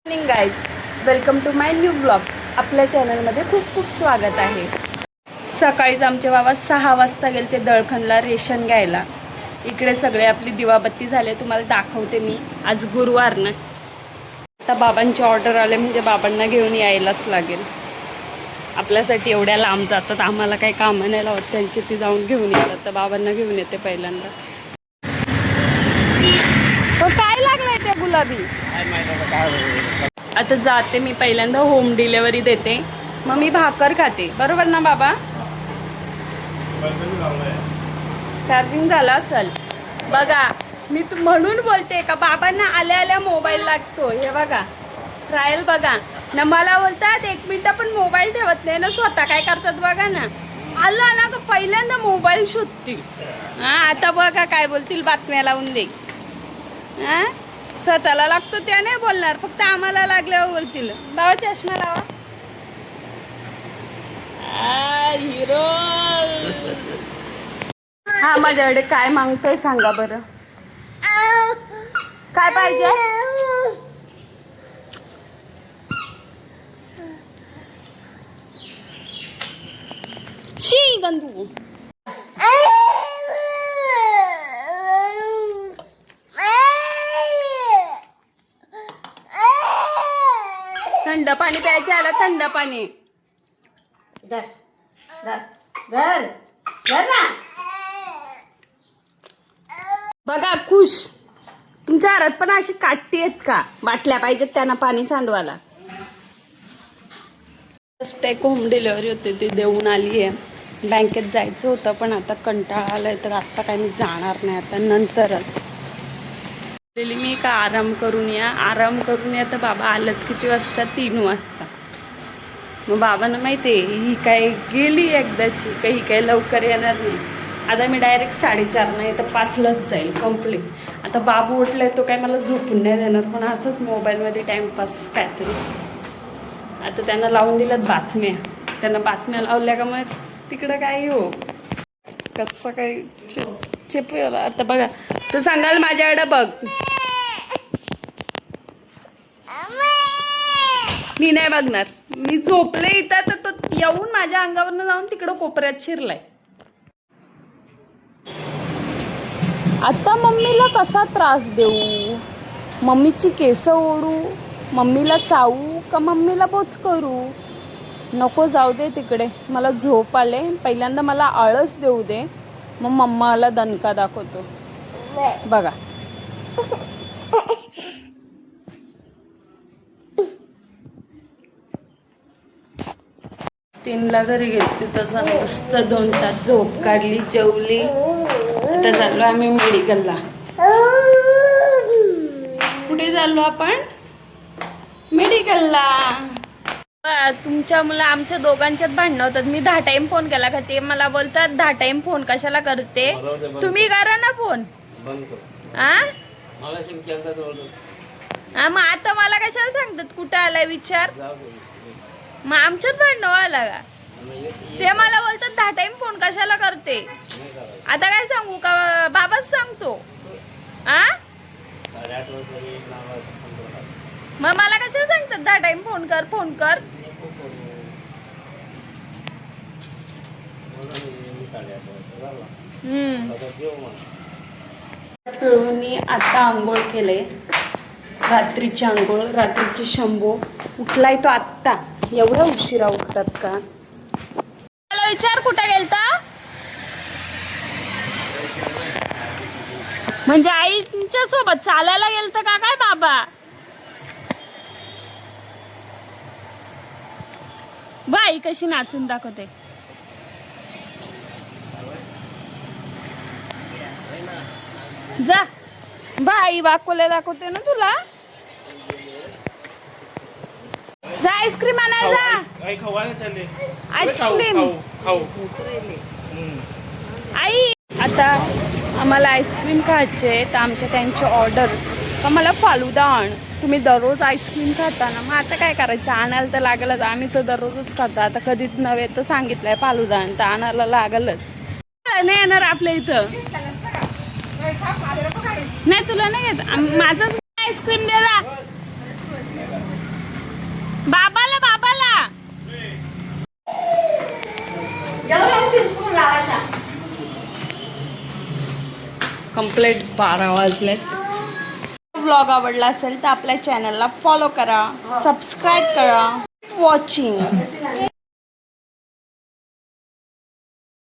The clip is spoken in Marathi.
Morning guys, welcome to my new blog. आपल्या चॅनलमध्ये खूप खूप स्वागत आहे. सकाळीच आमचे बाबा 6 वाजता गेले ते दळखंडला रेशन घ्यायला. इकडे सगळे आपली दिवाबत्ती झाले, तुम्हाला दाखवते मी. आज गुरुवार ना, आता बाबांची ऑर्डर आले म्हणजे बाबांना घेऊन यायलाच लागेल. आपल्यासाठी एवढ्या लांब जातात, आम्हाला काही कामं नाही लावत, त्यांची ती जाऊन घेऊन येतात. तर बाबांना घेऊन येते पहिल्यांदा. तो काय लागलाय त्या गुलाबी? आता जाते मी, पहिल्यांदा होम डिलेवरी देते, मग मी भाकर खाते. बरोबर ना बाबा? चार्जिंग झालं असेल बघा. मी म्हणून बोलते का बाबांना आल्या आल्या मोबाईल लागतो. हे बघा, ट्रायल बघा ना. मला बोलतात 1 मिनिट पण मोबाईल ठेवत नाही ना, स्वतः काय करतात बघा ना. आला ना का पहिल्यांदा मोबाईल शोधतील. आता बघा काय बोलतील, बातम्या लावून दे. स्वतःला लागतो त्या नाही बोलणार, फक्त आम्हाला लागल्यावर बोलतील. बाबा चष्मा लावा. हिरो. हा, माझ्याकडे काय मागतोय सांगा बरं. काय पाहिजे? शी गंदू. थंड पाणी प्यायचे. आला थंड पाणी. बघा खुश. तुमच्या हातात पण अशी काठी आहेत का? बाटल्या पाहिजेत त्यांना पाणी सांडवायला. जस्ट एक होम डिलिव्हरी होते, ती देऊन आली आहे. बँकेत जायचं होतं पण आता कंटाळा आलाय, तर आता काय मी जाणार नाही, आता नंतरच. मी का आराम करून या. तर बाबा आलत किती वाजता? 3 वाजता. मग बाबांना माहिती आहे ही काय गेली एकदाची, काही काय लवकर येणार नाही. आता मी डायरेक्ट 4:30 नाही तर 5लाच जाईल कंप्लीट. आता बाबू उठलाय, तो काय मला झोपून नाही देणार, पण असंच मोबाईलमध्ये टाइमपास काहीतरी. आता त्यांना लावून दिल्यात बातम्या. त्यांना बातम्या लावल्या का मग तिकडं काही हो कसं काही चेपला. आता बघा, तर सांगाल माझ्याकडे बघ. मी नाही बघणार, मी झोपले इथं, तर तो येऊन माझ्या अंगावरनं जाऊन तिकडं कोपऱ्यात शिरलाय. आता मम्मीला कसा त्रास देऊ? मम्मीची केस ओढू, मम्मीला चावू का मम्मीला बोच करू? नको, जाऊ दे तिकडे. मला झोप आले. पहिल्यांदा मला आळस देऊ दे, मग मम्माला दणका दाखवतो. बघा, तीनला घरी गेली, तिथं मस्त 2 तास झोप काढली, जेवली. आता चाललो आम्ही मेडिकलला. कुठे चाललो आपण? मेडिकलला. तुमच्या मुलं आमच्या दोघांच्यात भांडणं होतात. मी 10 टाइम फोन केला का ते मला बोलतात 10 टाइम फोन कशाला करते? तुम्ही करा ना फोन. मग आता मला कशाला सांगतात कुठं आलाय विचार? मग आमच्यात भांडणं व्हायला का? ते मला बोलतात 10 टाइम फोन कशाला करते? आता काय सांगू का? बाबाच सांगतो. मग मला कशाला सांगतात 10 टाइम फोन कर, फोन कर? पिळूनी आता आंघोळ केले. रात्रीची आंघोळ, रात्रीची शंभू उठलाय तो आत्ता. एवढा उशिरा उठतात का? मला विचार कुठे गेलता? म्हणजे आईच्या सोबत चालायला गेलता का काय बाबा? बाई कशी नाचून दाखवते. जा बाई, वाकोले दाखवते ना तुला. जा आईस्क्रीम आणायला जा. आईस्क्रीम. आई आता आम्हाला आईस्क्रीम खायचे, तर आमच्या त्यांची ऑर्डर का मला फालुदा आण. तुम्ही दररोज आईस्क्रीम खाता ना, मग आता काय करायचं? आणायला तर लागलच. आम्ही तर दररोजच खातो. आता कधीच नव्हे तर सांगितलंय फालुदा आण, तर आणायला लागलच. नाही येणार आपल्या इथं. नाही तुला नाही घेत, माझंच आईस्क्रीम दे जा. कंप्लीट 12 वाजलेत. व्लॉग आवडला असेल तर आपल्या चॅनलला फॉलो करा, सबस्क्राईब करा. वॉचिंग.